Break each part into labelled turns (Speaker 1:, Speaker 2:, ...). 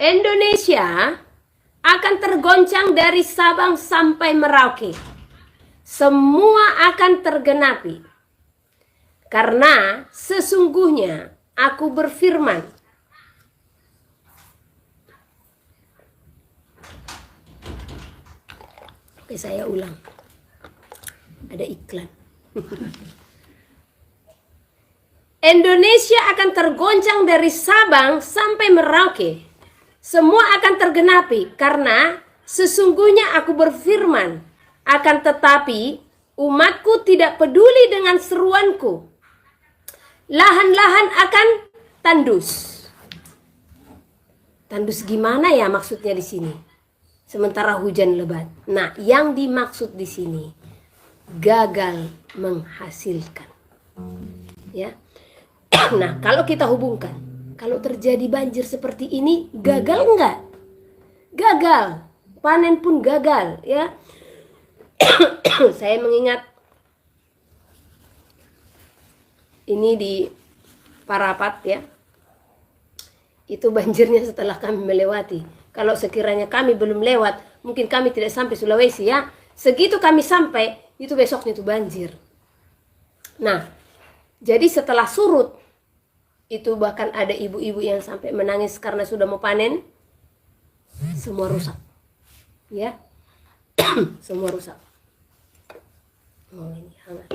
Speaker 1: Indonesia akan tergoncang dari Sabang sampai Merauke. Semua akan tergenapi. Karena sesungguhnya aku berfirman. Oke, saya ulang. Ada iklan. Indonesia akan tergoncang dari Sabang sampai Merauke. Semua akan tergenapi karena sesungguhnya aku berfirman, akan tetapi umatku tidak peduli dengan seruanku. Lahan-lahan akan tandus. Tandus gimana ya maksudnya di sini? Sementara hujan lebat. Nah, yang dimaksud di sini gagal menghasilkan. Ya. Nah, kalau kita hubungkan, kalau terjadi banjir seperti ini, gagal enggak? Gagal. Panen pun gagal, ya. Saya mengingat ini di Parapat, ya. Itu banjirnya setelah kami melewati. Kalau sekiranya kami belum lewat, mungkin kami tidak sampai Sulawesi, ya. Segitu kami sampai, itu besoknya itu banjir. Nah, jadi setelah surut, itu bahkan ada ibu-ibu yang sampai menangis karena sudah mau panen, semua rusak, ya. Semua rusak. Oh, ini hangat.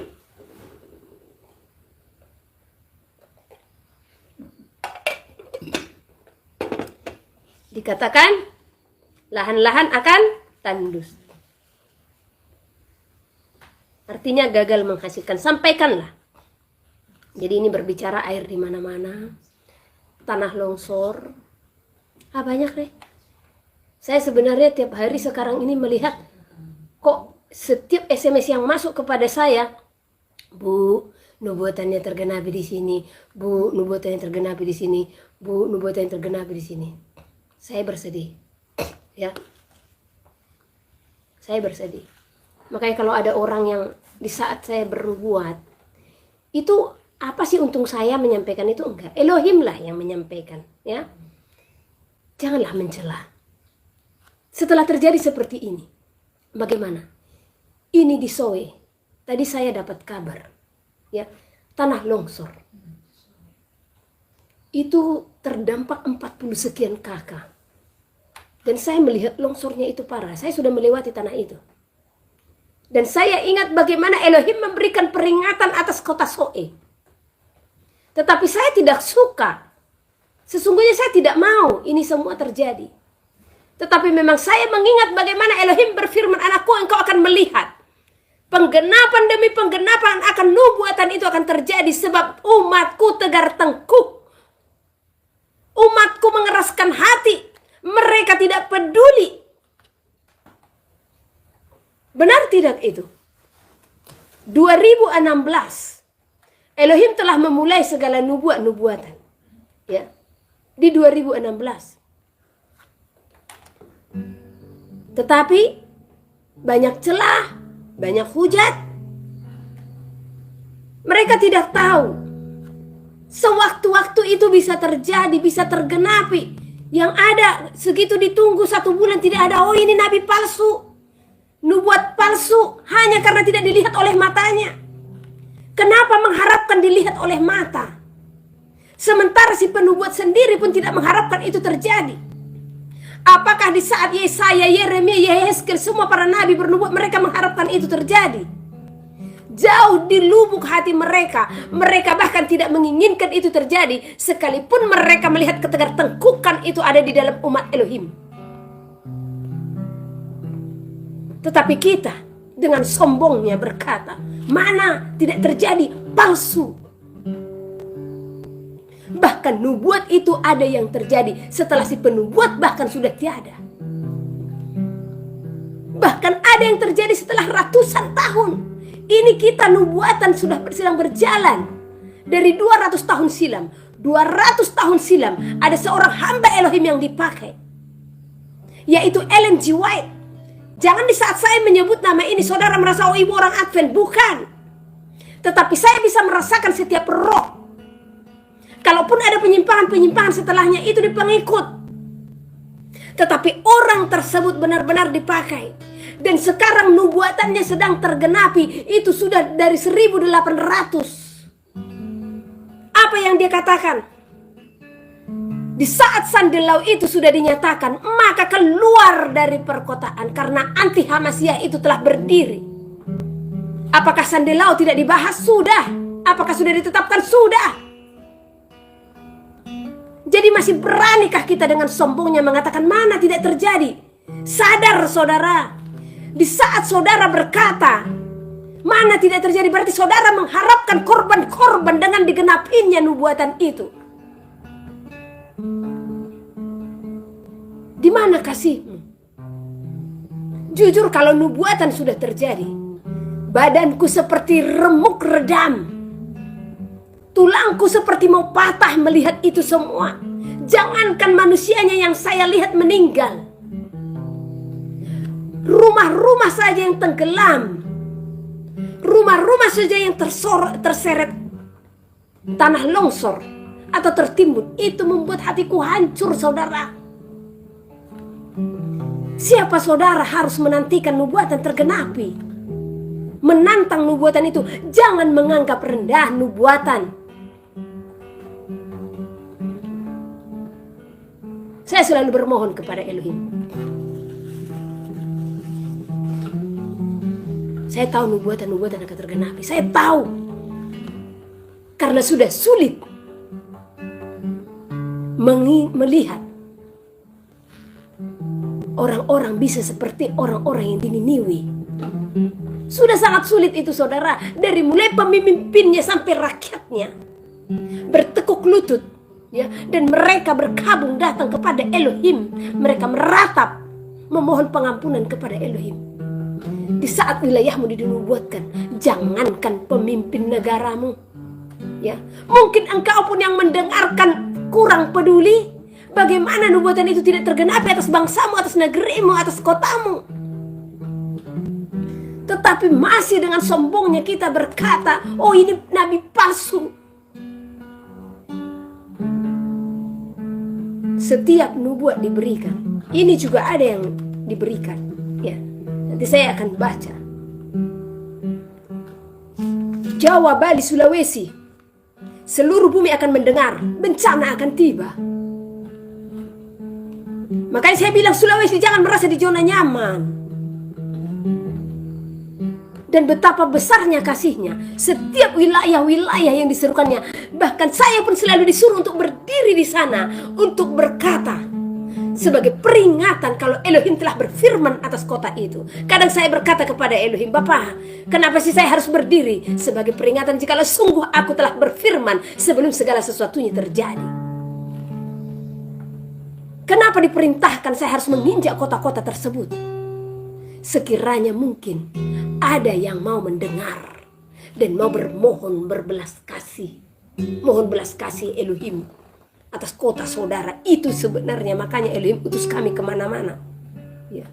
Speaker 1: Dikatakan lahan-lahan akan tandus. Artinya gagal menghasilkan. Sampaikanlah. Jadi ini berbicara air di mana-mana, tanah longsor. Banyak deh. Saya sebenarnya tiap hari sekarang ini melihat kok setiap SMS yang masuk kepada saya, Bu, nubuatannya tergenapi di sini, Bu, nubuatannya tergenapi di sini, Bu, nubuatannya tergenapi di sini. Saya bersedih, ya. Saya bersedih. Makanya kalau ada orang yang di saat saya bernubuat, itu apa sih untung saya menyampaikan itu? Enggak, Elohim lah yang menyampaikan, ya. Janganlah mencela. Setelah terjadi seperti ini, bagaimana? Ini di Soe. Tadi saya dapat kabar, ya, tanah longsor. Itu terdampak 40 sekian kakak. Dan saya melihat longsornya itu parah. Saya sudah melewati tanah itu. Dan saya ingat bagaimana Elohim memberikan peringatan atas kota Soe. Tetapi saya tidak suka. Sesungguhnya saya tidak mau ini semua terjadi. Tetapi memang saya mengingat bagaimana Elohim berfirman, anakku, engkau akan melihat. Penggenapan demi penggenapan akan nubuatan itu akan terjadi. Sebab umatku tegar tengkuk. Umatku mengeraskan hati. Mereka tidak peduli. Benar tidak itu? 2016 Elohim telah memulai segala nubuatan, ya, di 2016. Tetapi banyak celah, banyak hujat. Mereka tidak tahu sewaktu-waktu itu bisa terjadi, bisa tergenapi. Yang ada segitu ditunggu 1 bulan tidak ada. Oh, ini nabi palsu, nubuat palsu, hanya karena tidak dilihat oleh matanya. Kenapa mengharapkan dilihat oleh mata? Sementara si penubuat sendiri pun tidak mengharapkan itu terjadi. Apakah di saat Yesaya, Yeremia, Yehezkiel, semua para nabi bernubuat, mereka mengharapkan itu terjadi? Jauh di lubuk hati mereka, mereka bahkan tidak menginginkan itu terjadi, sekalipun mereka melihat ketegar tengkukan itu ada di dalam umat Elohim. Tetapi kita dengan sombongnya berkata, mana tidak terjadi, palsu. Bahkan nubuat itu ada yang terjadi setelah si penubuat bahkan sudah tiada. Bahkan ada yang terjadi setelah ratusan tahun. Ini kita nubuatan sudah sedang berjalan dari 200 tahun silam. 200 tahun silam ada seorang hamba Elohim yang dipakai, yaitu Ellen G. White. Jangan di saat saya menyebut nama ini saudara merasa, oh, ibu orang Advent. Bukan. Tetapi saya bisa merasakan setiap roh. Kalaupun ada penyimpangan-penyimpangan setelahnya, itu di pengikut. Tetapi orang tersebut benar-benar dipakai. Dan sekarang nubuatannya sedang tergenapi. Itu sudah dari 1800. Apa yang dia katakan? Di saat Sandelau itu sudah dinyatakan, maka keluar dari perkotaan karena anti Hamasyah itu telah berdiri. Apakah Sandelau tidak dibahas? Sudah. Apakah sudah ditetapkan? Sudah. Jadi masih beranikah kita dengan sombongnya mengatakan mana tidak terjadi? Sadar saudara, di saat saudara berkata mana tidak terjadi, berarti saudara mengharapkan korban-korban dengan digenapinya nubuatan itu. Di mana kasihmu? Jujur kalau nubuatan sudah terjadi, badanku seperti remuk redam, tulangku seperti mau patah melihat itu semua. Jangankan manusianya yang saya lihat meninggal, rumah-rumah saja yang tenggelam, rumah-rumah saja yang terseret tanah longsor atau tertimbun, itu membuat hatiku hancur saudara. Siapa saudara harus menantikan nubuatan tergenapi? Menantang nubuatan itu. Jangan menganggap rendah nubuatan. Saya selalu bermohon kepada Elohim. Saya tahu nubuatan-nubuatan akan tergenapi. Saya tahu. Karena sudah sulit melihat orang-orang bisa seperti orang-orang yang di Niniwe. Sudah sangat sulit itu saudara. Dari mulai pemimpinnya sampai rakyatnya bertekuk lutut, ya, dan mereka berkabung datang kepada Elohim. Mereka meratap memohon pengampunan kepada Elohim. Di saat wilayahmu dinubuatkan, jangankan pemimpin negaramu, ya, mungkin engkau pun yang mendengarkan kurang peduli. Bagaimana nubuatan itu tidak tergenapi atas bangsamu, atas negerimu, atas kotamu. Tetapi masih dengan sombongnya kita berkata, oh ini nabi palsu. Setiap nubuat diberikan. Ini juga ada yang diberikan, ya. Nanti saya akan baca. Jawa, Bali, Sulawesi, seluruh bumi akan mendengar, bencana akan tiba. Makanya saya bilang Sulawesi jangan merasa di zona nyaman. Dan betapa besarnya kasihnya. Setiap wilayah-wilayah yang diserukannya. Bahkan saya pun selalu disuruh untuk berdiri di sana. Untuk berkata. Sebagai peringatan kalau Elohim telah berfirman atas kota itu. Kadang saya berkata kepada Elohim, Bapa, kenapa sih saya harus berdiri? Sebagai peringatan jikalau sungguh aku telah berfirman sebelum segala sesuatunya terjadi. Kenapa diperintahkan saya harus menginjak kota-kota tersebut? Sekiranya mungkin ada yang mau mendengar dan mau bermohon berbelas kasih. Mohon belas kasih Elohim atas kota saudara. Itu sebenarnya makanya Elohim utus kami kemana-mana. Ya.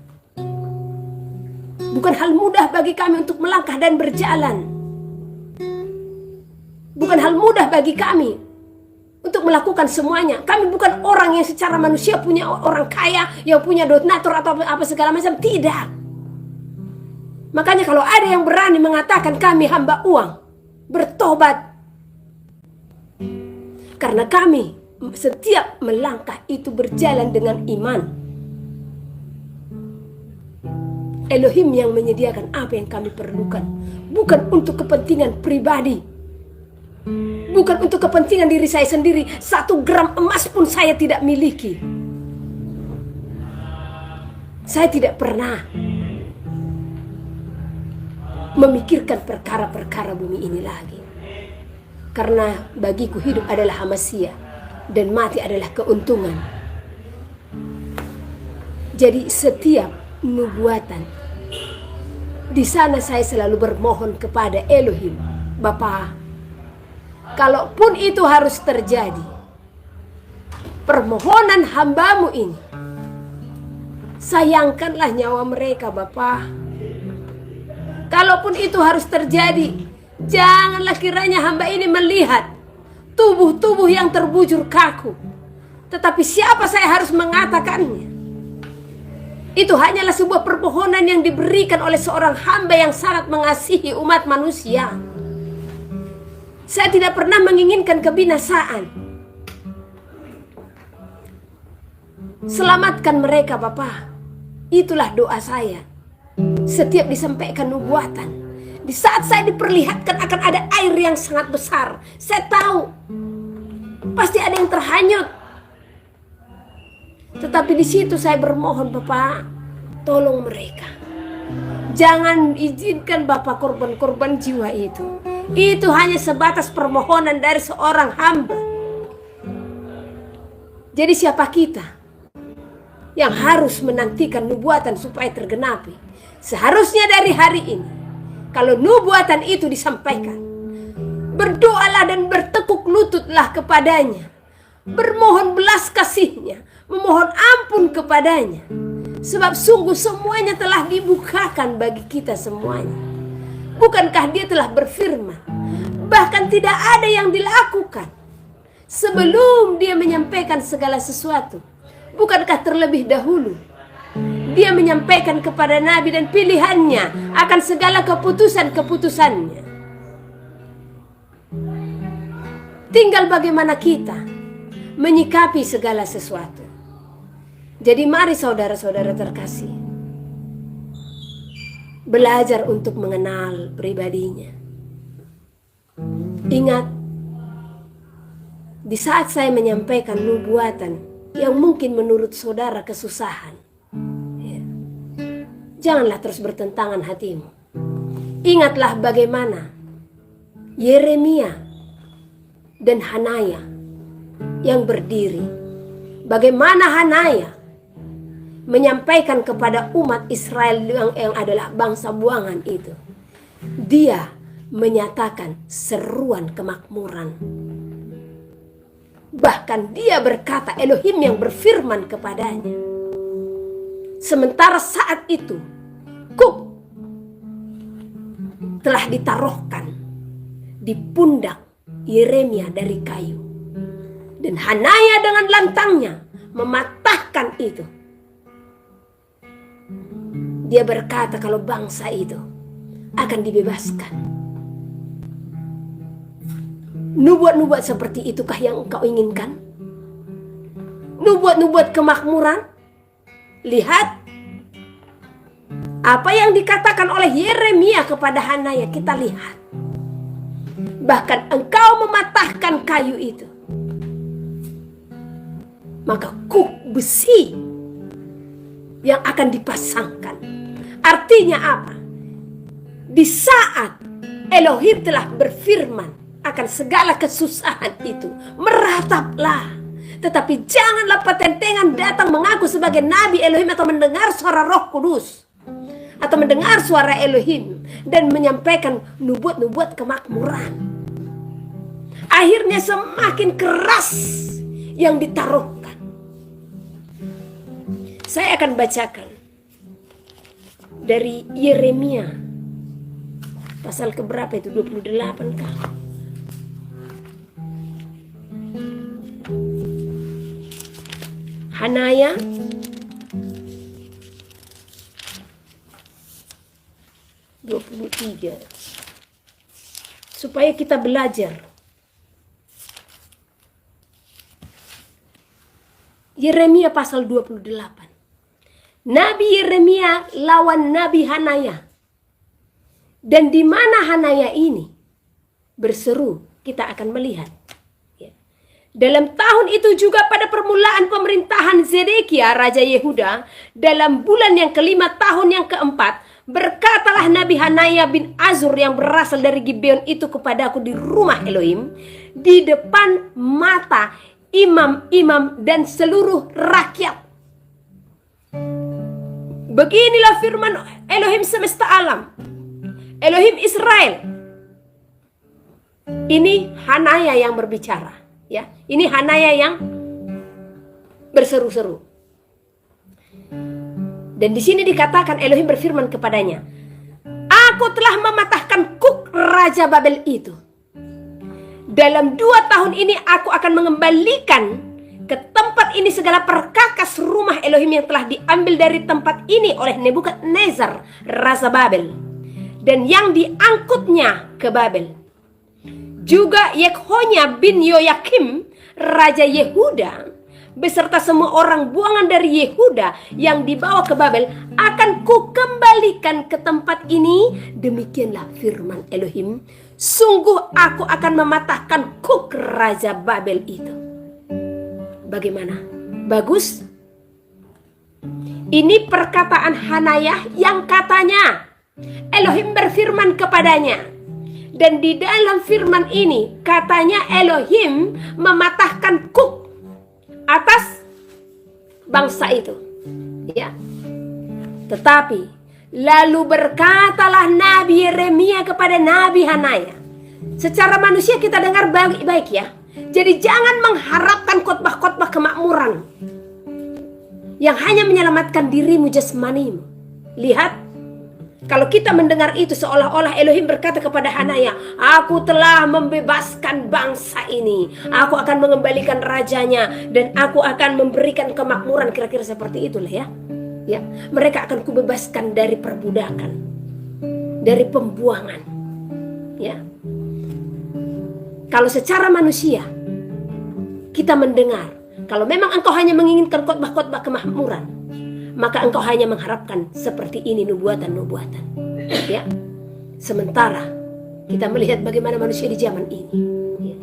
Speaker 1: Bukan hal mudah bagi kami untuk melangkah dan berjalan. Bukan hal mudah bagi kami untuk melakukan semuanya. Kami bukan orang yang secara manusia punya orang kaya, yang punya donatur atau apa segala macam. Tidak. Makanya kalau ada yang berani mengatakan kami hamba uang, bertobat. Karena kami setiap melangkah itu berjalan dengan iman. Elohim yang menyediakan apa yang kami perlukan. Bukan untuk kepentingan pribadi. Bukan untuk kepentingan diri saya sendiri. 1 gram emas pun saya tidak miliki. Saya tidak pernah memikirkan perkara-perkara bumi ini lagi. Karena bagiku hidup adalah Hamasyah dan mati adalah keuntungan. Jadi setiap nubuatan di sana saya selalu bermohon kepada Elohim, Bapa, kalaupun itu harus terjadi, permohonan hambamu ini, sayangkanlah nyawa mereka, Bapa. Kalaupun itu harus terjadi, janganlah kiranya hamba ini melihat tubuh-tubuh yang terbujur kaku. Tetapi siapa saya harus mengatakannya? Itu hanyalah sebuah permohonan yang diberikan oleh seorang hamba yang sangat mengasihi umat manusia. Saya tidak pernah menginginkan kebinasaan. Selamatkan mereka, Bapa. Itulah doa saya. Setiap disampaikan nubuatan, di saat saya diperlihatkan akan ada air yang sangat besar, saya tahu pasti ada yang terhanyut. Tetapi di situ saya bermohon, Bapak, tolong mereka. Jangan izinkan Bapak korban-korban jiwa itu. Itu hanya sebatas permohonan dari seorang hamba. Jadi siapa kita yang harus menantikan nubuatan supaya tergenapi? Seharusnya dari hari ini, kalau nubuatan itu disampaikan, berdoalah dan bertekuk lututlah kepadanya, bermohon belas kasihnya, memohon ampun kepadanya. Sebab sungguh semuanya telah dibukakan bagi kita semuanya. Bukankah dia telah berfirman, bahkan tidak ada yang dilakukan sebelum dia menyampaikan segala sesuatu? Bukankah terlebih dahulu dia menyampaikan kepada Nabi dan pilihannya akan segala keputusan-keputusannya? Tinggal bagaimana kita menyikapi segala sesuatu. Jadi mari saudara-saudara terkasih, belajar untuk mengenal pribadinya. Ingat, di saat saya menyampaikan nubuatan yang mungkin menurut saudara kesusahan, ya, janganlah terus bertentangan hatimu. Ingatlah bagaimana Yeremia dan Hanaya yang berdiri. Bagaimana Hanaya menyampaikan kepada umat Israel yang adalah bangsa buangan itu. Dia menyatakan seruan kemakmuran. Bahkan dia berkata Elohim yang berfirman kepadanya. Sementara saat itu kuk telah ditaruhkan di pundak Yeremia dari kayu. Dan Hanaya dengan lantangnya mematahkan itu. Dia berkata kalau bangsa itu akan dibebaskan. Nubuat-nubuat seperti itukah yang engkau inginkan? Nubuat-nubuat kemakmuran? Lihat apa yang dikatakan oleh Yeremia kepada Hanaya. Kita lihat. Bahkan engkau mematahkan kayu itu, maka kuk besi yang akan dipasangkan. Artinya apa? Di saat Elohim telah berfirman akan segala kesusahan itu, merataplah. Tetapi janganlah patentengan datang mengaku sebagai nabi Elohim atau mendengar suara Roh Kudus atau mendengar suara Elohim dan menyampaikan nubuat-nubuat kemakmuran. Akhirnya semakin keras yang ditaruhkan. Saya akan bacakan dari Yeremia pasal keberapa itu, 28 kah? Hanaya (23) supaya kita belajar. Yeremia pasal 28. Nabi Yeremia lawan Nabi Hanaya. Dan di mana Hanaya ini berseru, kita akan melihat. Ya. Dalam tahun itu juga pada permulaan pemerintahan Zedekia Raja Yehuda, dalam bulan yang kelima tahun yang keempat, berkatalah Nabi Hanaya bin Azur yang berasal dari Gibeon itu kepadaku di rumah Elohim, di depan mata imam-imam dan seluruh rakyat. Beginilah firman Elohim semesta alam, Elohim Israel. Ini Hanaya yang berbicara, ya. Ini Hanaya yang berseru-seru. Dan di sini dikatakan Elohim berfirman kepadanya, aku telah mematahkan kuk Raja Babel itu. Dalam 2 tahun ini aku akan mengembalikan ke tempat ini segala perkakas rumah Elohim yang telah diambil dari tempat ini oleh Nebukadnezar, raja Babel, dan yang diangkutnya ke Babel. Juga Yekhonya bin Yoyakim, raja Yehuda, beserta semua orang buangan dari Yehuda yang dibawa ke Babel akan kukembalikan ke tempat ini. Demikianlah firman Elohim, sungguh aku akan mematahkan kuk raja Babel itu. Bagaimana? Bagus? Ini perkataan Hanayah yang katanya Elohim berfirman kepadanya. Dan di dalam firman ini katanya Elohim mematahkan kuk atas bangsa itu. Ya. Tetapi lalu berkatalah Nabi Yeremia kepada Nabi Hanayah. Secara manusia kita dengar baik-baik ya. Jadi jangan mengharapkan khotbah-khotbah kemakmuran yang hanya menyelamatkan dirimu jasmanimu. Lihat, kalau kita mendengar itu seolah-olah Elohim berkata kepada Hanaya, aku telah membebaskan bangsa ini, aku akan mengembalikan rajanya, dan aku akan memberikan kemakmuran. Kira-kira seperti itulah ya. Ya, mereka akan kubebaskan dari perbudakan, dari pembuangan. Ya. Kalau secara manusia kita mendengar, kalau memang engkau hanya menginginkan khotbah-khotbah kemakmuran, maka engkau hanya mengharapkan seperti ini nubuatan-nubuatan. Ya. Sementara kita melihat bagaimana manusia di zaman ini. Ya.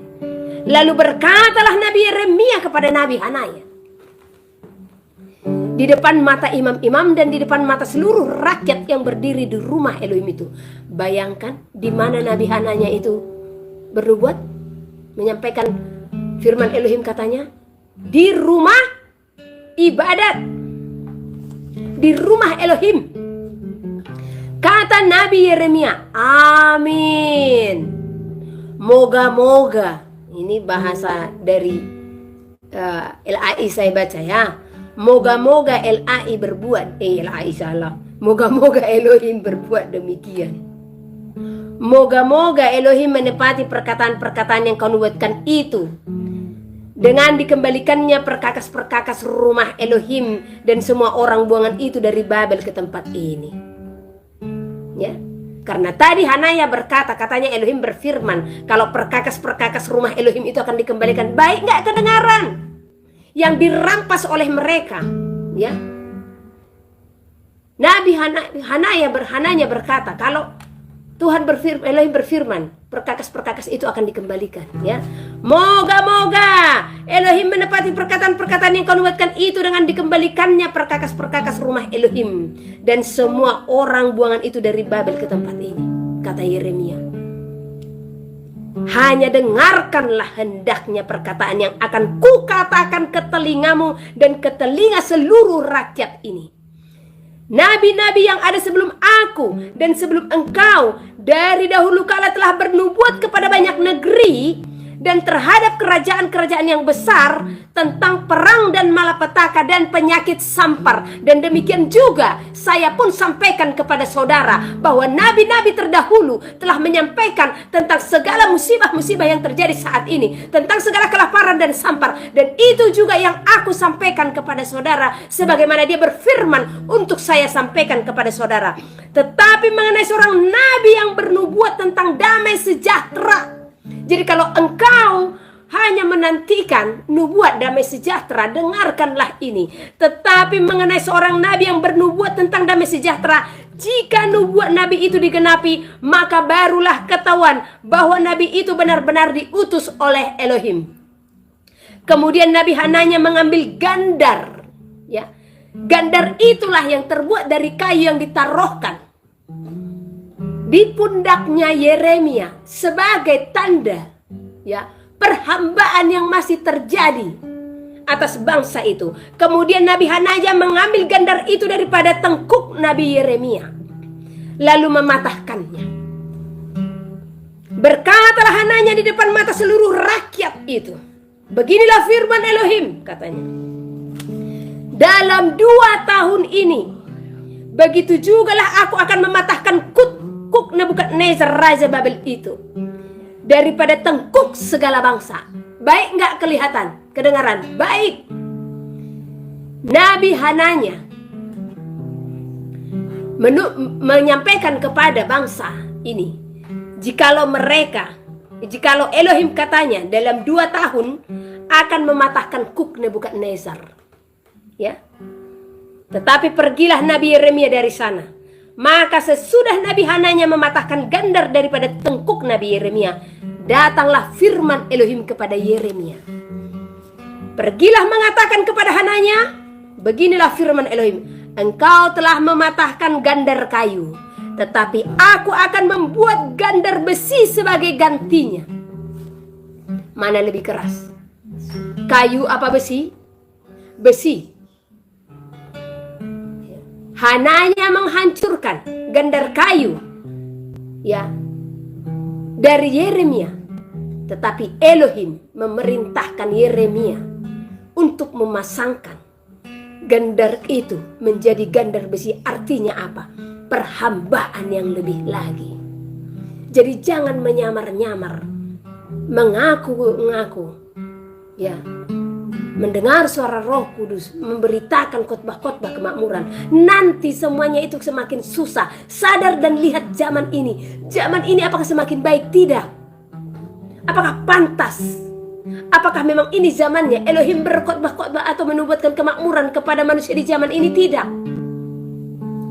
Speaker 1: Lalu berkatalah Nabi Yeremia kepada Nabi Hanaya di depan mata imam-imam dan di depan mata seluruh rakyat yang berdiri di rumah Elohim itu. Bayangkan di mana Nabi Hananya itu bernubuat, menyampaikan firman Elohim, katanya di rumah ibadat, di rumah Elohim. Kata Nabi Yeremia, amin. Moga-moga, ini bahasa dari LAI saya baca ya. Moga-moga LAI berbuat, LAI salah. Moga-moga Elohim berbuat demikian. Moga-moga Elohim menepati perkataan-perkataan yang kau nubuatkan itu, dengan dikembalikannya perkakas-perkakas rumah Elohim dan semua orang buangan itu dari Babel ke tempat ini. Ya, karena tadi Hanaya berkata, katanya Elohim berfirman, kalau perkakas-perkakas rumah Elohim itu akan dikembalikan. Baik nggak kedengaran yang dirampas oleh mereka? Ya, Nabi Hananya berkata, kalau Tuhan berfirman, Elohim berfirman, perkakas-perkakas itu akan dikembalikan. Ya, moga-moga Elohim menepati perkataan-perkataan yang kau nubuatkan itu dengan dikembalikannya perkakas-perkakas rumah Elohim dan semua orang buangan itu dari Babel ke tempat ini. Kata Yeremia, hanya dengarkanlah hendaknya perkataan yang akan kukatakan ke telingamu dan ke telinga seluruh rakyat ini. Nabi-nabi yang ada sebelum aku dan sebelum engkau dari dahulu kala telah bernubuat kepada banyak negeri dan terhadap kerajaan-kerajaan yang besar tentang perang dan malapetaka dan penyakit sampar. Dan demikian juga saya pun sampaikan kepada saudara bahwa nabi-nabi terdahulu telah menyampaikan tentang segala musibah-musibah yang terjadi saat ini, tentang segala kelaparan dan sampar. Dan itu juga yang aku sampaikan kepada saudara, sebagaimana dia berfirman untuk saya sampaikan kepada saudara. Tetapi mengenai seorang nabi yang bernubuat tentang damai sejahtera, jadi kalau engkau hanya menantikan nubuat damai sejahtera, dengarkanlah ini. Tetapi mengenai seorang nabi yang bernubuat tentang damai sejahtera, jika nubuat nabi itu digenapi, maka barulah ketahuan bahwa nabi itu benar-benar diutus oleh Elohim. Kemudian Nabi Hananya mengambil gandar. Ya, gandar itulah yang terbuat dari kayu yang ditaruhkan di pundaknya Yeremia sebagai tanda, ya, perhambaan yang masih terjadi atas bangsa itu. Kemudian Nabi Hanaya mengambil gandar itu daripada tengkuk Nabi Yeremia, lalu mematahkannya. Berkatalah Hananya di depan mata seluruh rakyat itu, beginilah firman Elohim, katanya, dalam 2 tahun ini begitu jugalah aku akan mematahkan kuk Nebukadnezar raja Babel itu daripada tengkuk segala bangsa. Baik nggak kelihatan? kedengaran baik. Nabi Hananya menyampaikan kepada bangsa ini, jikalau Elohim katanya dalam 2 tahun akan mematahkan kuk Nebukadnezar, ya. Tetapi pergilah Nabi Yeremia dari sana. Maka sesudah Nabi Hananya mematahkan gandar daripada tengkuk Nabi Yeremia, datanglah firman Elohim kepada Yeremia. Pergilah mengatakan kepada Hananya, beginilah firman Elohim, engkau telah mematahkan gandar kayu, tetapi aku akan membuat gandar besi sebagai gantinya. Mana lebih keras? Kayu apa besi? Besi. Hananya menghancurkan gandar kayu, ya, dari Yeremia. Tetapi Elohim memerintahkan Yeremia untuk memasangkan gandar itu menjadi gandar besi. Artinya apa? Perhambaan yang lebih lagi. Jadi jangan menyamar-nyamar, mengaku-ngaku, ya, mendengar suara Roh Kudus, memberitakan khotbah-khotbah kemakmuran. Nanti semuanya itu semakin susah. Sadar dan lihat zaman ini. Zaman ini apakah semakin baik? Tidak. Apakah pantas? Apakah memang ini zamannya Elohim berkhotbah-khotbah atau menubuatkan kemakmuran kepada manusia di zaman ini? Tidak.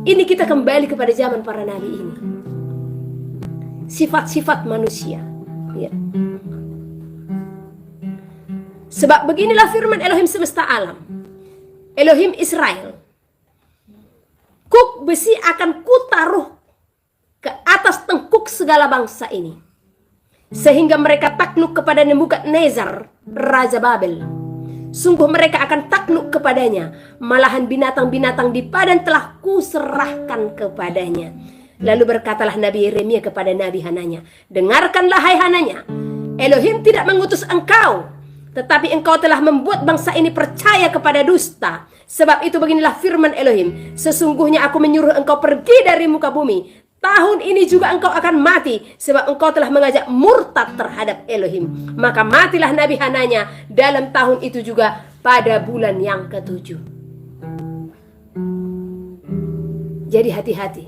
Speaker 1: Ini kita kembali kepada zaman para nabi ini. Sifat-sifat manusia, ya. Sebab beginilah firman Elohim semesta alam, Elohim Israel, kuk besi akan kutaruh ke atas tengkuk segala bangsa ini, sehingga mereka takluk kepada Nebukadnezar, Raja Babel. Sungguh mereka akan takluk kepadanya, malahan binatang-binatang di padang telah kuserahkan kepadanya. Lalu berkatalah Nabi Yeremia kepada Nabi Hananya, dengarkanlah hai Hananya, Elohim tidak mengutus engkau, tetapi engkau telah membuat bangsa ini percaya kepada dusta. Sebab itu beginilah firman Elohim, sesungguhnya aku menyuruh engkau pergi dari muka bumi. Tahun ini juga engkau akan mati, sebab engkau telah mengajak murtad terhadap Elohim. Maka matilah Nabi Hananya dalam tahun itu juga pada bulan yang ke-7. Jadi hati-hati.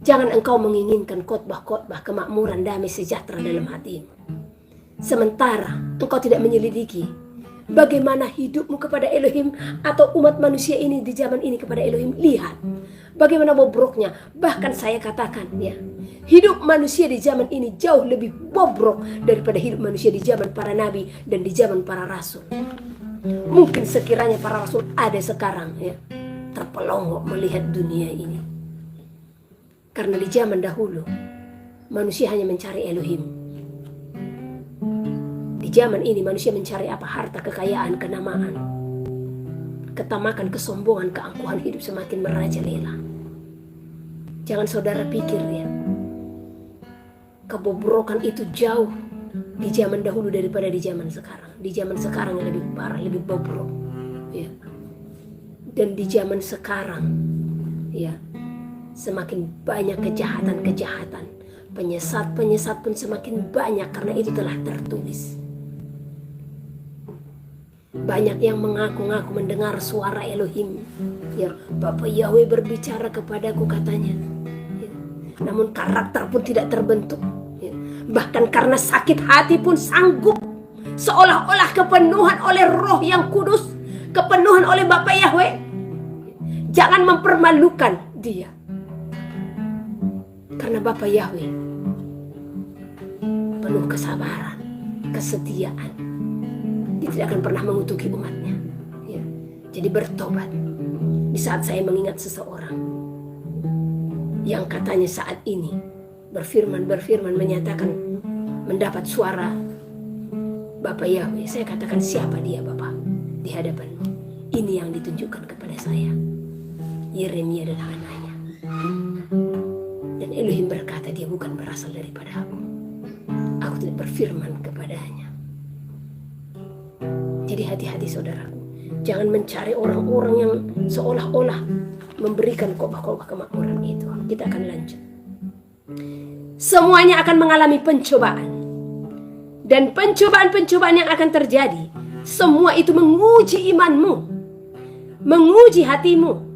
Speaker 1: Jangan engkau menginginkan khotbah-khotbah kemakmuran, damai sejahtera dalam hatimu, sementara engkau tidak menyelidiki bagaimana hidupmu kepada Elohim atau umat manusia ini di zaman ini kepada Elohim. Lihat bagaimana bobroknya. Bahkan saya katakan, ya, hidup manusia di zaman ini jauh lebih bobrok daripada hidup manusia di zaman para nabi dan di zaman para rasul. Mungkin sekiranya para rasul ada sekarang, ya, terpelongo melihat dunia ini. Karena di zaman dahulu manusia hanya mencari Elohim. Di zaman ini manusia mencari apa? Harta, kekayaan, kenamaan, ketamakan, kesombongan, keangkuhan hidup semakin merajalela. Jangan saudara pikir, ya, kebobrokan itu jauh di zaman dahulu daripada di zaman sekarang. Di zaman sekarang yang lebih parah, lebih bobrok, ya. Dan di zaman sekarang, ya, semakin banyak kejahatan-kejahatan. Penyesat-penyesat pun semakin banyak karena itu telah tertulis. Banyak yang mengaku-ngaku mendengar suara Elohim, ya, Bapak Yahweh berbicara kepadaku katanya, ya. Namun karakter pun tidak terbentuk, ya. Bahkan karena sakit hati pun sanggup, seolah-olah kepenuhan oleh Roh yang Kudus, kepenuhan oleh Bapak Yahweh. Jangan mempermalukan dia, karena Bapak Yahweh penuh kesabaran, kesetiaan. Dia tidak akan pernah mengutuki umatnya, ya. Jadi bertobat. Di saat saya mengingat seseorang yang katanya saat ini berfirman menyatakan mendapat suara Bapak Yahweh, saya katakan, siapa dia Bapak di hadapanmu? Ini yang ditunjukkan kepada saya, Yeremia dan Hananya. Dan Elohim berkata, dia bukan berasal daripada aku. Aku tidak berfirman kepadanya. Jadi hati-hati saudaraku. Jangan mencari orang-orang yang seolah-olah memberikan khotbah-khotbah kemakmuran itu. Kita akan lanjut. Semuanya akan mengalami pencobaan. Dan pencobaan-pencobaan yang akan terjadi, semua itu menguji imanmu, menguji hatimu.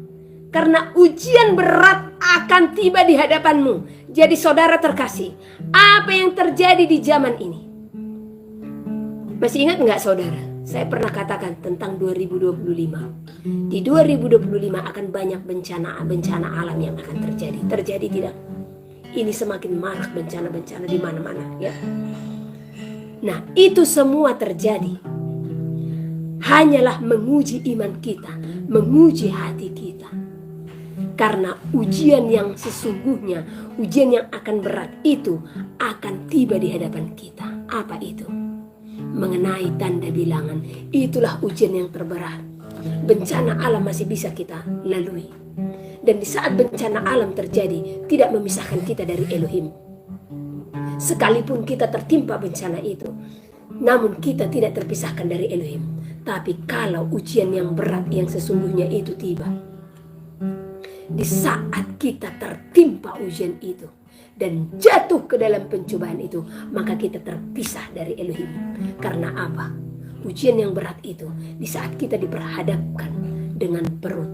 Speaker 1: Karena ujian berat akan tiba di hadapanmu. Jadi saudara terkasih, apa yang terjadi di zaman ini? Masih ingat nggak saudara? Saya pernah katakan tentang 2025. Di 2025 akan banyak bencana alam yang akan terjadi. Terjadi tidak? Ini semakin marak bencana-bencana di mana-mana, ya. Nah, itu semua terjadi hanyalah menguji iman kita, menguji hati kita. Karena ujian yang sesungguhnya, ujian yang akan berat itu akan tiba di hadapan kita. Apa itu? Mengenai tanda bilangan, itulah ujian yang terberat. Bencana alam masih bisa kita lalui. Dan di saat bencana alam terjadi, tidak memisahkan kita dari Elohim. Sekalipun kita tertimpa bencana itu, namun kita tidak terpisahkan dari Elohim. Tapi kalau ujian yang berat yang sesungguhnya itu tiba, di saat kita tertimpa ujian itu dan jatuh ke dalam pencobaan itu, maka kita terpisah dari Elohim. Karena apa? Ujian yang berat itu di saat kita diperhadapkan dengan perut.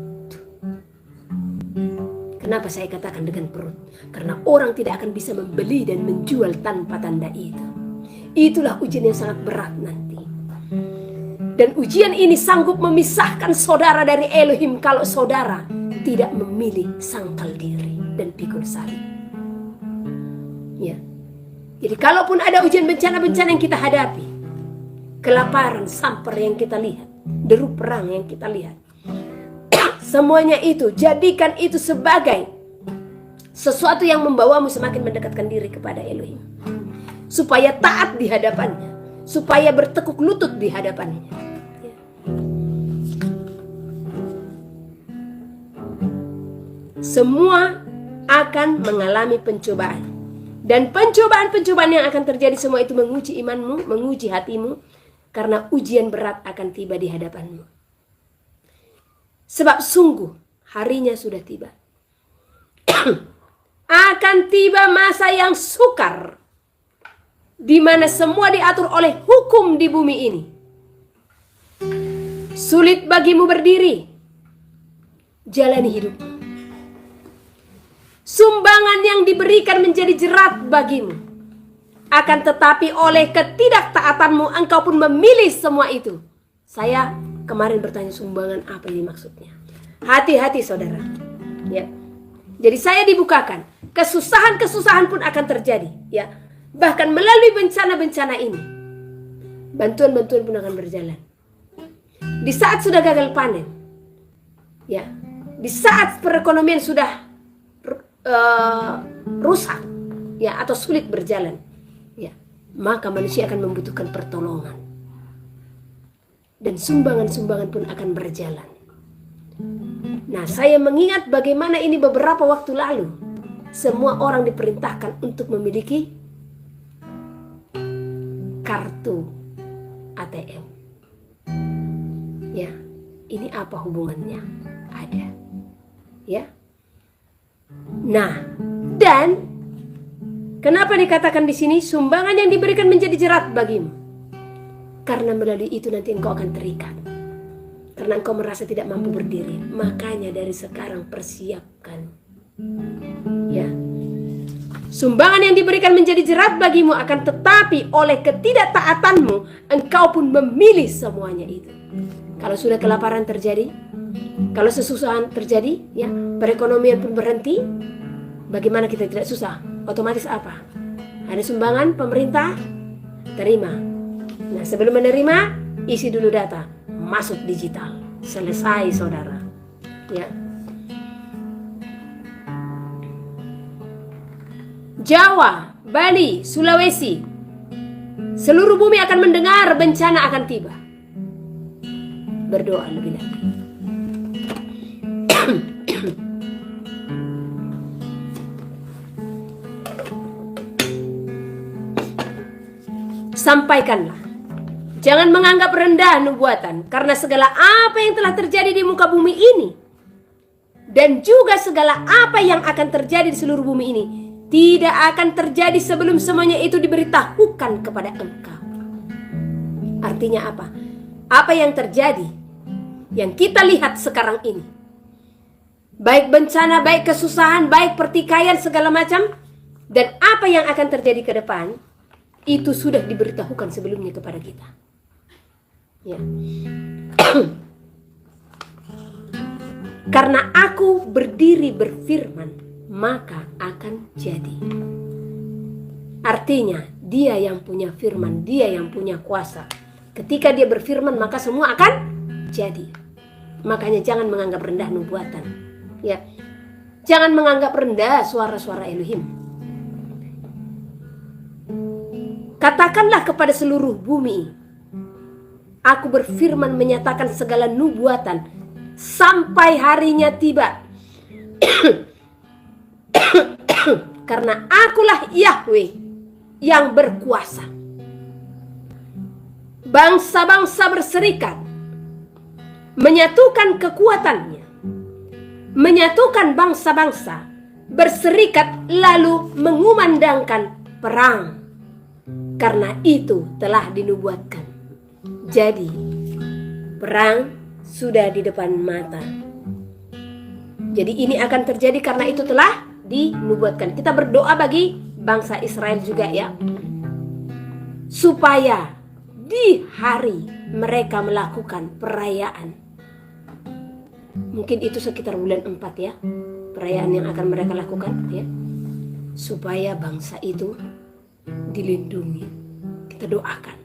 Speaker 1: Kenapa saya katakan dengan perut? Karena orang tidak akan bisa membeli dan menjual tanpa tanda itu. Itulah ujian yang sangat berat nanti. Dan ujian ini sanggup memisahkan saudara dari Elohim kalau saudara tidak memilih sangkal diri dan pikul salib. Ya. Jadi kalaupun ada ujian bencana-bencana yang kita hadapi, kelaparan, samper yang kita lihat, deru perang yang kita lihat, semuanya itu, jadikan itu sebagai sesuatu yang membawamu semakin mendekatkan diri kepada Elohim. Supaya taat di hadapannya, supaya bertekuk lutut di hadapannya. Semua akan mengalami pencobaan. Dan pencobaan-pencobaan yang akan terjadi semua itu menguji imanmu, menguji hatimu. Karena ujian berat akan tiba di hadapanmu. Sebab sungguh harinya sudah tiba. Akan tiba masa yang sukar, di mana semua diatur oleh hukum di bumi ini. Sulit bagimu berdiri, jalani hidupmu. Sumbangan yang diberikan menjadi jerat bagimu. Akan tetapi oleh ketidaktaatanmu engkau pun memilih semua itu. Saya kemarin bertanya sumbangan apa ini maksudnya. Hati-hati saudara. Ya. Jadi saya dibukakan. Kesusahan-kesusahan pun akan terjadi. Ya. Bahkan melalui bencana-bencana ini, bantuan-bantuan pun akan berjalan. Di saat sudah gagal panen, ya, di saat perekonomian sudah rusak, ya, atau sulit berjalan, ya, maka manusia akan membutuhkan pertolongan. Dan sumbangan-sumbangan pun akan berjalan. Nah, saya mengingat bagaimana ini beberapa waktu lalu. Semua orang diperintahkan untuk memiliki kartu ATM. Ya, ini apa hubungannya? Ada. Ya. Nah, dan kenapa dikatakan di sini sumbangan yang diberikan menjadi jerat bagimu? Karena melalui itu nanti engkau akan terikat. Karena engkau merasa tidak mampu berdiri. Makanya dari sekarang persiapkan. Ya. Sumbangan yang diberikan menjadi jerat bagimu, akan tetapi oleh ketidaktaatanmu engkau pun memilih semuanya itu. Kalau sudah kelaparan terjadi, kalau sesusahan terjadi, ya, perekonomian pun berhenti, bagaimana kita tidak susah? Otomatis apa? Ada sumbangan pemerintah, terima. Nah, sebelum menerima, isi dulu data, masuk digital. Selesai saudara. Ya. Jawa, Bali, Sulawesi, seluruh bumi akan mendengar bencana akan tiba. Berdoa lebih lagi. Sampaikanlah. Jangan menganggap rendah nubuatan, karena segala apa yang telah terjadi di muka bumi ini, dan juga segala apa yang akan terjadi di seluruh bumi ini, tidak akan terjadi sebelum semuanya itu diberitahukan kepada engkau. Artinya apa? Apa yang terjadi, yang kita lihat sekarang ini, baik bencana, baik kesusahan, baik pertikaian segala macam, dan apa yang akan terjadi ke depan, itu sudah diberitahukan sebelumnya kepada kita. Ya. Karena aku berdiri berfirman, maka akan jadi. Artinya, dia yang punya firman, dia yang punya kuasa. Ketika dia berfirman, maka semua akan jadi. Makanya jangan menganggap rendah nubuatan. Ya. Jangan menganggap rendah suara-suara Elohim. Katakanlah kepada seluruh bumi, aku berfirman menyatakan segala nubuatan sampai harinya tiba. Karena akulah Yahweh yang berkuasa. Bangsa-bangsa berserikat, menyatukan kekuatannya, menyatukan bangsa-bangsa, berserikat lalu mengumandangkan perang. Karena itu telah dinubuatkan. Jadi, perang sudah di depan mata. Jadi ini akan terjadi karena itu telah dinubuatkan. Kita berdoa bagi bangsa Israel juga ya. Supaya di hari mereka melakukan perayaan. Mungkin itu sekitar bulan 4 ya. Perayaan yang akan mereka lakukan ya. Supaya bangsa itu dilindungi. Kita doakan.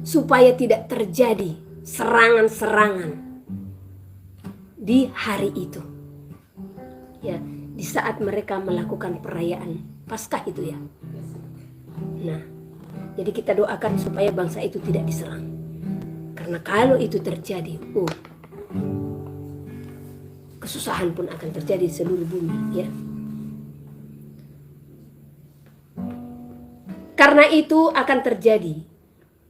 Speaker 1: Supaya tidak terjadi serangan-serangan di hari itu. Ya, di saat mereka melakukan perayaan Paskah itu ya. Nah, jadi kita doakan supaya bangsa itu tidak diserang. Karena kalau itu terjadi, kesusahan pun akan terjadi di seluruh bumi, ya. Karena itu akan terjadi,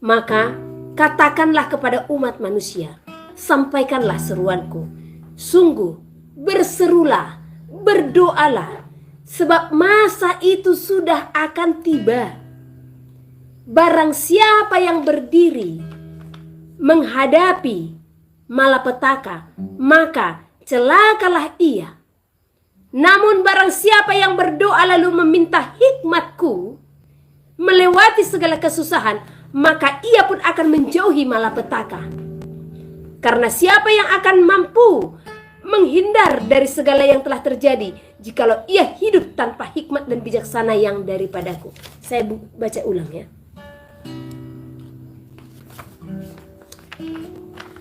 Speaker 1: maka katakanlah kepada umat manusia, sampaikanlah seruanku. Sungguh, berserulah, berdoalah, sebab masa itu sudah akan tiba. Barang siapa yang berdiri menghadapi malapetaka, maka celakalah ia. Namun barang siapa yang berdoa lalu meminta hikmatku, melewati segala kesusahan, maka ia pun akan menjauhi malapetaka. Karena siapa yang akan mampu menghindar dari segala yang telah terjadi, jikalau ia hidup tanpa hikmat dan bijaksana yang daripadaku. Saya baca ulang ya.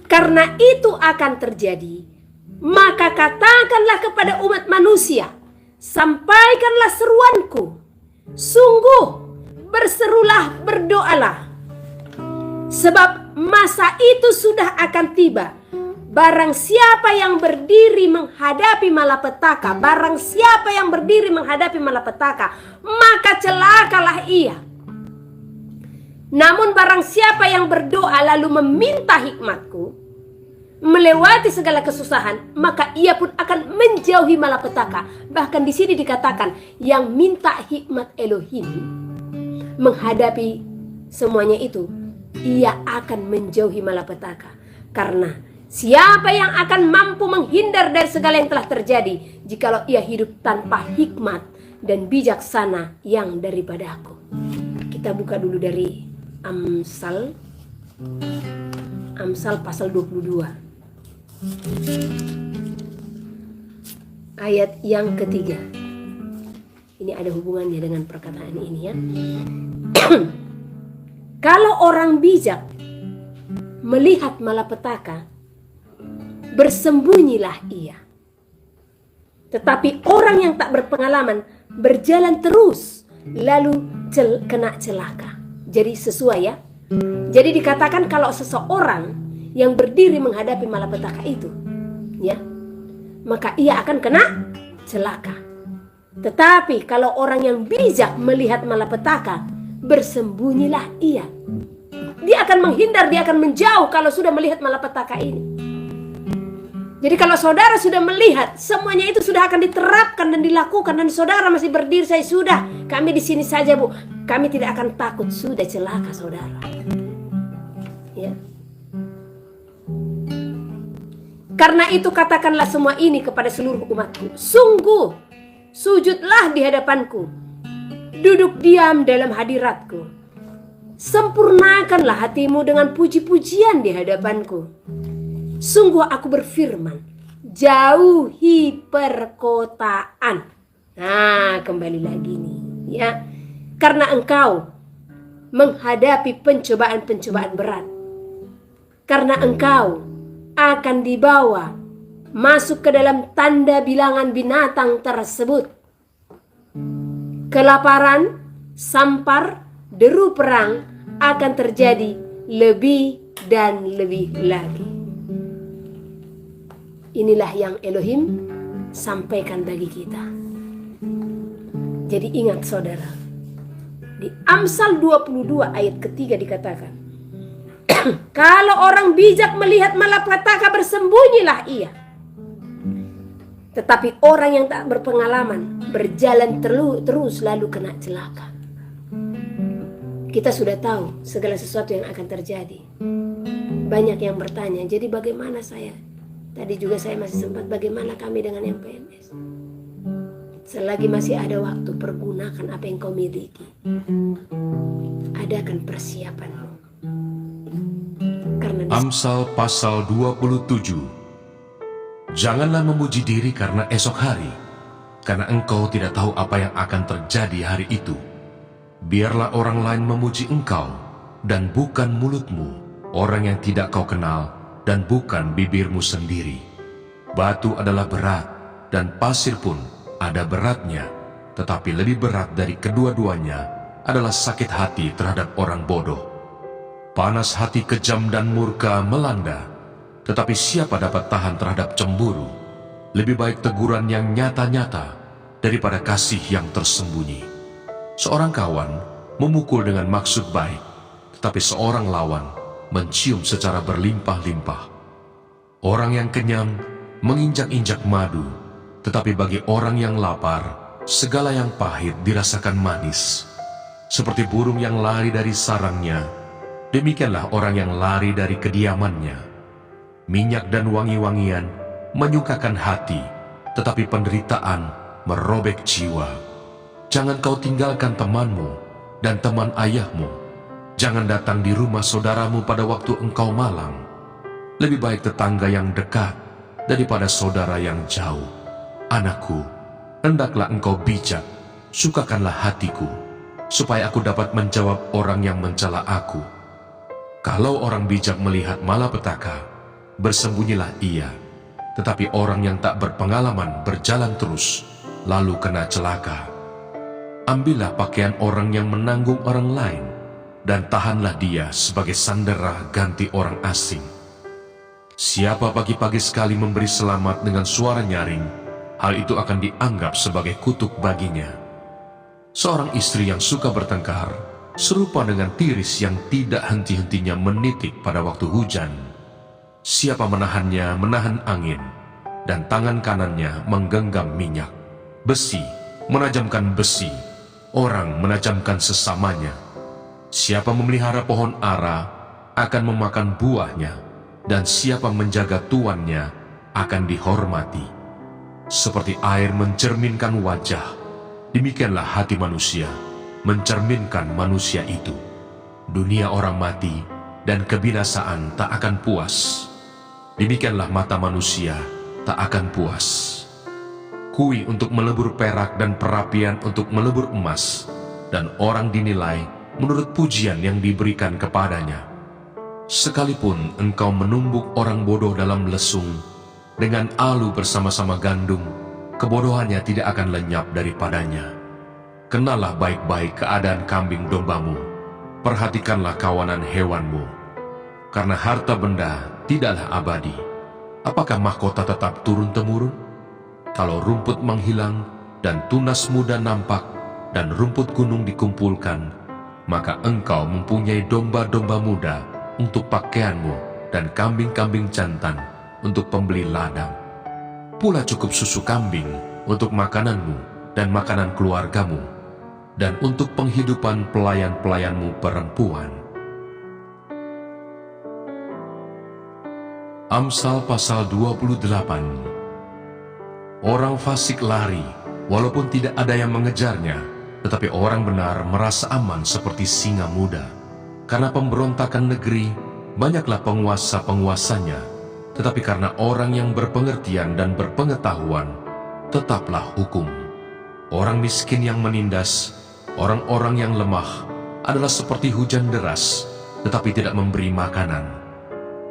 Speaker 1: Karena itu akan terjadi, maka katakanlah kepada umat manusia, sampaikanlah seruanku. Sungguh, berserulah, berdoalah. Sebab masa itu sudah akan tiba. Barang siapa yang berdiri menghadapi malapetaka, barang siapa yang berdiri menghadapi malapetaka, maka celakalah ia. Namun barang siapa yang berdoa lalu meminta hikmatku, melewati segala kesusahan, maka ia pun akan menjauhi malapetaka. Bahkan di sini dikatakan yang minta hikmat Elohim menghadapi semuanya itu, ia akan menjauhi malapetaka. Karena siapa yang akan mampu menghindar dari segala yang telah terjadi jikalau ia hidup tanpa hikmat dan bijaksana yang daripada aku. Kita buka dulu dari Amsal pasal 22 ayat yang ketiga. Ini ada hubungannya dengan perkataan ini ya. Kalau orang bijak melihat malapetaka, bersembunyilah ia. Tetapi orang yang tak berpengalaman berjalan terus, lalu kena celaka. Jadi sesuai ya. Jadi dikatakan kalau seseorang yang berdiri menghadapi malapetaka itu, ya, maka ia akan kena celaka. Tetapi kalau orang yang bijak melihat malapetaka, bersembunyilah ia. Dia akan menghindar, dia akan menjauh kalau sudah melihat malapetaka ini. Jadi kalau saudara sudah melihat semuanya itu sudah akan diterapkan dan dilakukan, dan saudara masih berdiri, saya sudah, kami di sini saja Bu, kami tidak akan takut, sudah celaka saudara. Ya. Karena itu katakanlah semua ini kepada seluruh umatku. Sungguh, sujudlah di hadapanku. Duduk diam dalam hadiratku. Sempurnakanlah hatimu dengan puji-pujian di hadapanku. Sungguh aku berfirman, jauhi perkotaan. Nah, kembali lagi nih, ya. Karena engkau menghadapi pencobaan-pencobaan berat. Karena engkau akan dibawa masuk ke dalam tanda bilangan binatang tersebut. Kelaparan, sampar, deru perang akan terjadi lebih dan lebih lagi. Inilah yang Elohim sampaikan bagi kita. Jadi ingat saudara, di Amsal 22 ayat ketiga dikatakan, kalau orang bijak melihat malapetaka bersembunyilah ia. Tetapi orang yang tak berpengalaman berjalan terus lalu kena celaka. Kita sudah tahu segala sesuatu yang akan terjadi. Banyak yang bertanya, jadi bagaimana saya? Tadi juga saya masih sempat, bagaimana kami dengan yang PNS? Selagi masih ada waktu, pergunakan apa yang kau miliki. Adakan persiapanmu.
Speaker 2: Amsal pasal 27. Janganlah memuji diri karena esok hari, karena engkau tidak tahu apa yang akan terjadi hari itu. Biarlah orang lain memuji engkau, dan bukan mulutmu, orang yang tidak kau kenal, dan bukan bibirmu sendiri. Batu adalah berat, dan pasir pun ada beratnya, tetapi lebih berat dari kedua-duanya adalah sakit hati terhadap orang bodoh. Panas hati kejam dan murka melanda, tetapi siapa dapat tahan terhadap cemburu? Lebih baik teguran yang nyata-nyata daripada kasih yang tersembunyi. Seorang kawan memukul dengan maksud baik, tetapi seorang lawan mencium secara berlimpah-limpah. Orang yang kenyang menginjak-injak madu, tetapi bagi orang yang lapar, segala yang pahit dirasakan manis. Seperti burung yang lari dari sarangnya, demikianlah orang yang lari dari kediamannya. Minyak dan wangi-wangian menyukakan hati, tetapi penderitaan merobek jiwa. Jangan kau tinggalkan temanmu dan teman ayahmu. Jangan datang di rumah saudaramu pada waktu engkau malang. Lebih baik tetangga yang dekat daripada saudara yang jauh. Anakku, hendaklah engkau bijak, sukakanlah hatiku, supaya aku dapat menjawab orang yang mencela aku. Kalau orang bijak melihat malapetaka, bersembunyilah ia. Tetapi orang yang tak berpengalaman berjalan terus, lalu kena celaka. Ambillah pakaian orang yang menanggung orang lain, dan tahanlah dia sebagai sandera ganti orang asing. Siapa pagi-pagi sekali memberi selamat dengan suara nyaring, hal itu akan dianggap sebagai kutuk baginya. Seorang istri yang suka bertengkar serupa dengan tiris yang tidak henti-hentinya menitik pada waktu hujan. Siapa menahannya menahan angin, dan tangan kanannya menggenggam minyak. Besi menajamkan besi, orang menajamkan sesamanya. Siapa memelihara pohon ara akan memakan buahnya, dan siapa menjaga tuannya akan dihormati. Seperti air mencerminkan wajah, demikianlah hati manusia mencerminkan manusia itu. Dunia orang mati dan kebinasaan tak akan puas. Demikianlah mata manusia tak akan puas. Kui untuk melebur perak dan perapian untuk melebur emas, dan orang dinilai menurut pujian yang diberikan kepadanya. Sekalipun engkau menumbuk orang bodoh dalam lesung, dengan alu bersama-sama gandum, kebodohannya tidak akan lenyap daripadanya. Kenalah baik-baik keadaan kambing dombamu, perhatikanlah kawanan hewanmu, karena harta benda tidaklah abadi. Apakah mahkota tetap turun-temurun? Kalau rumput menghilang dan tunas muda nampak dan rumput gunung dikumpulkan, maka engkau mempunyai domba-domba muda untuk pakaianmu dan kambing-kambing jantan untuk pembeli ladang. Pula cukup susu kambing untuk makananmu dan makanan keluargamu, dan untuk penghidupan pelayan-pelayanmu perempuan. Amsal pasal 28. Orang fasik lari, walaupun tidak ada yang mengejarnya, tetapi orang benar merasa aman seperti singa muda. Karena pemberontakan negeri, banyaklah penguasa-penguasanya, tetapi karena orang yang berpengertian dan berpengetahuan, tetaplah hukum. Orang miskin yang menindas, orang-orang yang lemah, adalah seperti hujan deras, tetapi tidak memberi makanan.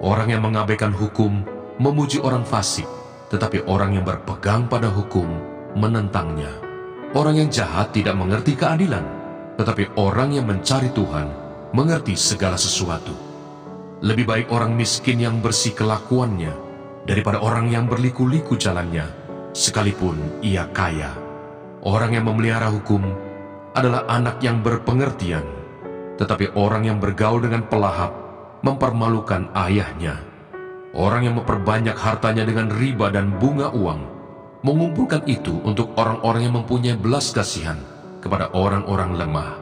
Speaker 2: Orang yang mengabaikan hukum memuji orang fasik, tetapi orang yang berpegang pada hukum menentangnya. Orang yang jahat tidak mengerti keadilan, tetapi orang yang mencari Tuhan mengerti segala sesuatu. Lebih baik orang miskin yang bersih kelakuannya daripada orang yang berliku-liku jalannya, sekalipun ia kaya. Orang yang memelihara hukum adalah anak yang berpengertian, tetapi orang yang bergaul dengan pelahap mempermalukan ayahnya. Orang yang memperbanyak hartanya dengan riba dan bunga uang, mengumpulkan itu untuk orang-orang yang mempunyai belas kasihan kepada orang-orang lemah.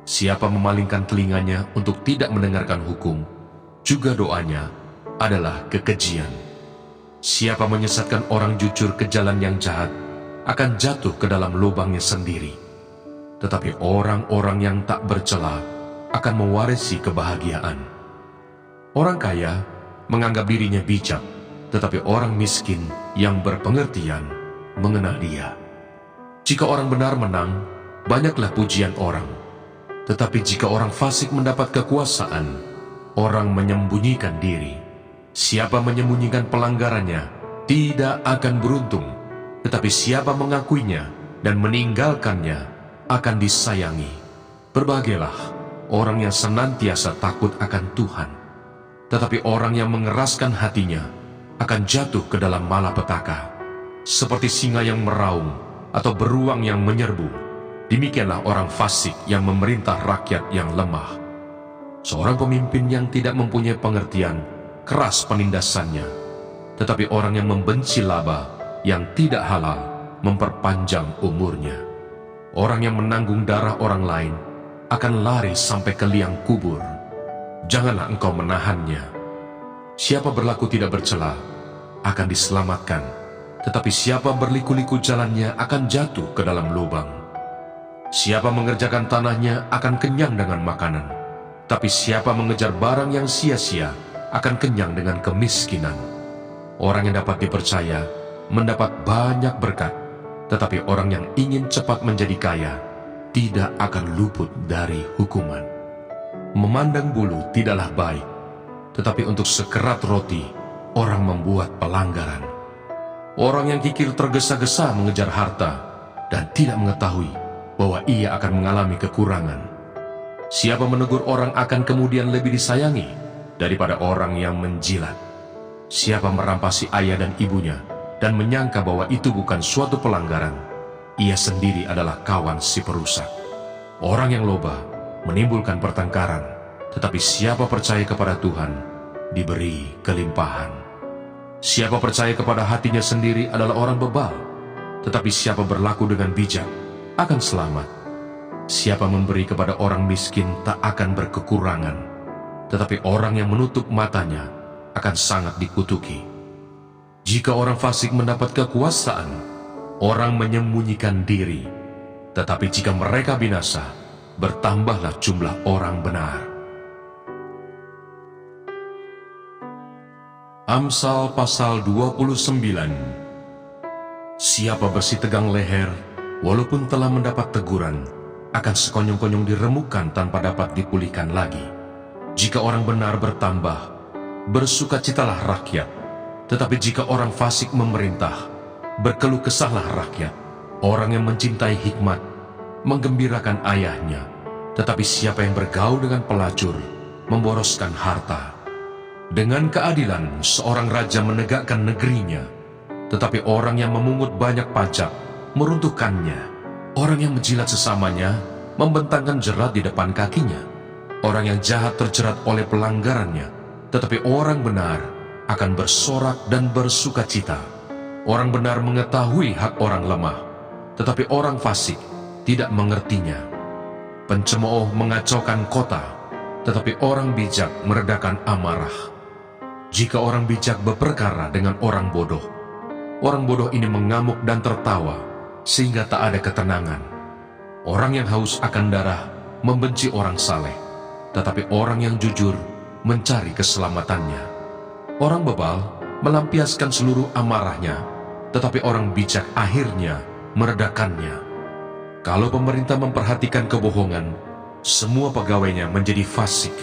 Speaker 2: Siapa memalingkan telinganya untuk tidak mendengarkan hukum, juga doanya adalah kekejian. Siapa menyesatkan orang jujur ke jalan yang jahat, akan jatuh ke dalam lubangnya sendiri. Tetapi orang-orang yang tak bercela akan mewarisi kebahagiaan. Orang kaya menganggap dirinya bijak, tetapi orang miskin yang berpengertian mengenal dia. Jika orang benar menang, banyaklah pujian orang. Tetapi jika orang fasik mendapat kekuasaan, orang menyembunyikan diri. Siapa menyembunyikan pelanggarannya tidak akan beruntung, tetapi siapa mengakuinya dan meninggalkannya akan disayangi. Berbahagialah orang yang senantiasa takut akan Tuhan, tetapi orang yang mengeraskan hatinya akan jatuh ke dalam malapetaka. Seperti singa yang meraung atau beruang yang menyerbu, demikianlah orang fasik yang memerintah rakyat yang lemah. Seorang pemimpin yang tidak mempunyai pengertian, keras penindasannya, tetapi orang yang membenci laba yang tidak halal memperpanjang umurnya. Orang yang menanggung darah orang lain akan lari sampai ke liang kubur. Janganlah engkau menahannya. Siapa berlaku tidak bercela akan diselamatkan, tetapi siapa berliku-liku jalannya akan jatuh ke dalam lubang. Siapa mengerjakan tanahnya akan kenyang dengan makanan, tapi siapa mengejar barang yang sia-sia akan kenyang dengan kemiskinan. Orang yang dapat dipercaya mendapat banyak berkat, tetapi orang yang ingin cepat menjadi kaya tidak akan luput dari hukuman. Memandang bulu tidaklah baik, tetapi untuk sekerat roti orang membuat pelanggaran. Orang yang kikir tergesa-gesa mengejar harta dan tidak mengetahui bahwa ia akan mengalami kekurangan. Siapa menegur orang akan kemudian lebih disayangi daripada orang yang menjilat. Siapa merampasi ayah dan ibunya dan menyangka bahwa itu bukan suatu pelanggaran, ia sendiri adalah kawan si perusak. Orang yang loba menimbulkan pertengkaran, tetapi siapa percaya kepada Tuhan diberi kelimpahan. Siapa percaya kepada hatinya sendiri adalah orang bebal, tetapi siapa berlaku dengan bijak akan selamat. Siapa memberi kepada orang miskin tak akan berkekurangan, tetapi orang yang menutup matanya akan sangat dikutuki. Jika orang fasik mendapat kekuasaan, orang menyembunyikan diri, tetapi jika mereka binasa, bertambahlah jumlah orang benar. Amsal pasal 29. Siapa bersih tegang leher, walaupun telah mendapat teguran, akan sekonyong-konyong diremukkan tanpa dapat dipulihkan lagi. Jika orang benar bertambah, bersukacitalah rakyat. Tetapi jika orang fasik memerintah, berkeluh kesahlah rakyat. Orang yang mencintai hikmat menggembirakan ayahnya, tetapi siapa yang bergaul dengan pelacur memboroskan harta. Dengan keadilan seorang raja menegakkan negerinya, tetapi orang yang memungut banyak pajak meruntuhkannya. Orang yang menjilat sesamanya membentangkan jerat di depan kakinya. Orang yang jahat terjerat oleh pelanggarannya, tetapi orang benar akan bersorak dan bersukacita. Orang benar mengetahui hak orang lemah, tetapi orang fasik tidak mengertinya. Pencemooh mengacaukan kota, tetapi orang bijak meredakan amarah. Jika orang bijak berperkara dengan orang bodoh, orang bodoh ini mengamuk dan tertawa, sehingga tak ada ketenangan. Orang yang haus akan darah membenci orang saleh, tetapi orang yang jujur mencari keselamatannya. Orang bebal melampiaskan seluruh amarahnya, tetapi orang bijak akhirnya meredakannya. Kalau pemerintah memperhatikan kebohongan, semua pegawainya menjadi fasik.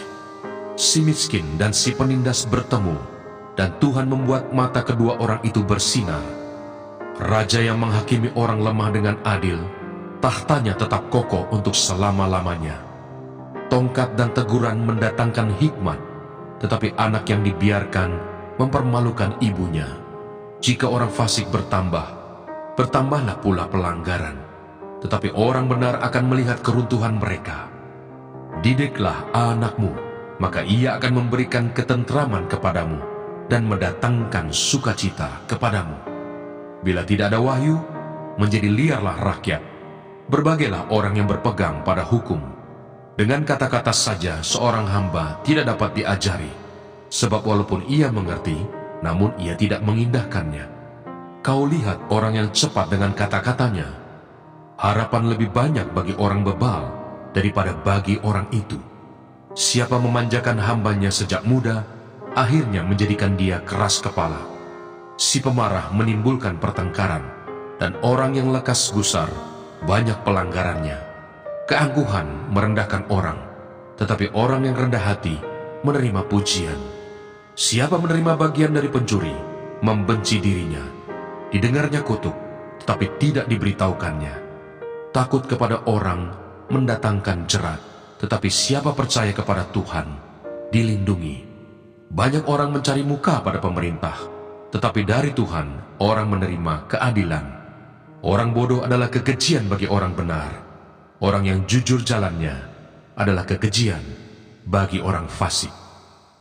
Speaker 2: Si miskin dan si penindas bertemu, dan Tuhan membuat mata kedua orang itu bersinar. Raja yang menghakimi orang lemah dengan adil, tahtanya tetap kokoh untuk selama-lamanya. Tongkat dan teguran mendatangkan hikmat, tetapi anak yang dibiarkan mempermalukan ibunya. Jika orang fasik bertambah, bertambahlah pula pelanggaran, tetapi orang benar akan melihat keruntuhan mereka. Didiklah anakmu, maka ia akan memberikan ketentraman kepadamu dan mendatangkan sukacita kepadamu. Bila tidak ada wahyu, menjadi liarlah rakyat. Berbagailah orang yang berpegang pada hukum. Dengan kata-kata saja seorang hamba tidak dapat diajari, sebab walaupun ia mengerti, namun ia tidak mengindahkannya. Kau lihat orang yang cepat dengan kata-katanya. Harapan lebih banyak bagi orang bebal daripada bagi orang itu. Siapa memanjakan hambanya sejak muda, akhirnya menjadikan dia keras kepala. Si pemarah menimbulkan pertengkaran, dan orang yang lekas gusar banyak pelanggarannya. Keangkuhan merendahkan orang, tetapi orang yang rendah hati menerima pujian. Siapa menerima bagian dari pencuri, membenci dirinya. Didengarnya kutuk, tetapi tidak diberitahukannya. Takut kepada orang mendatangkan jerat, tetapi siapa percaya kepada Tuhan, dilindungi. Banyak orang mencari muka pada pemerintah, tetapi dari Tuhan orang menerima keadilan. Orang bodoh adalah kekejian bagi orang benar. Orang yang jujur jalannya adalah kekejian bagi orang fasik.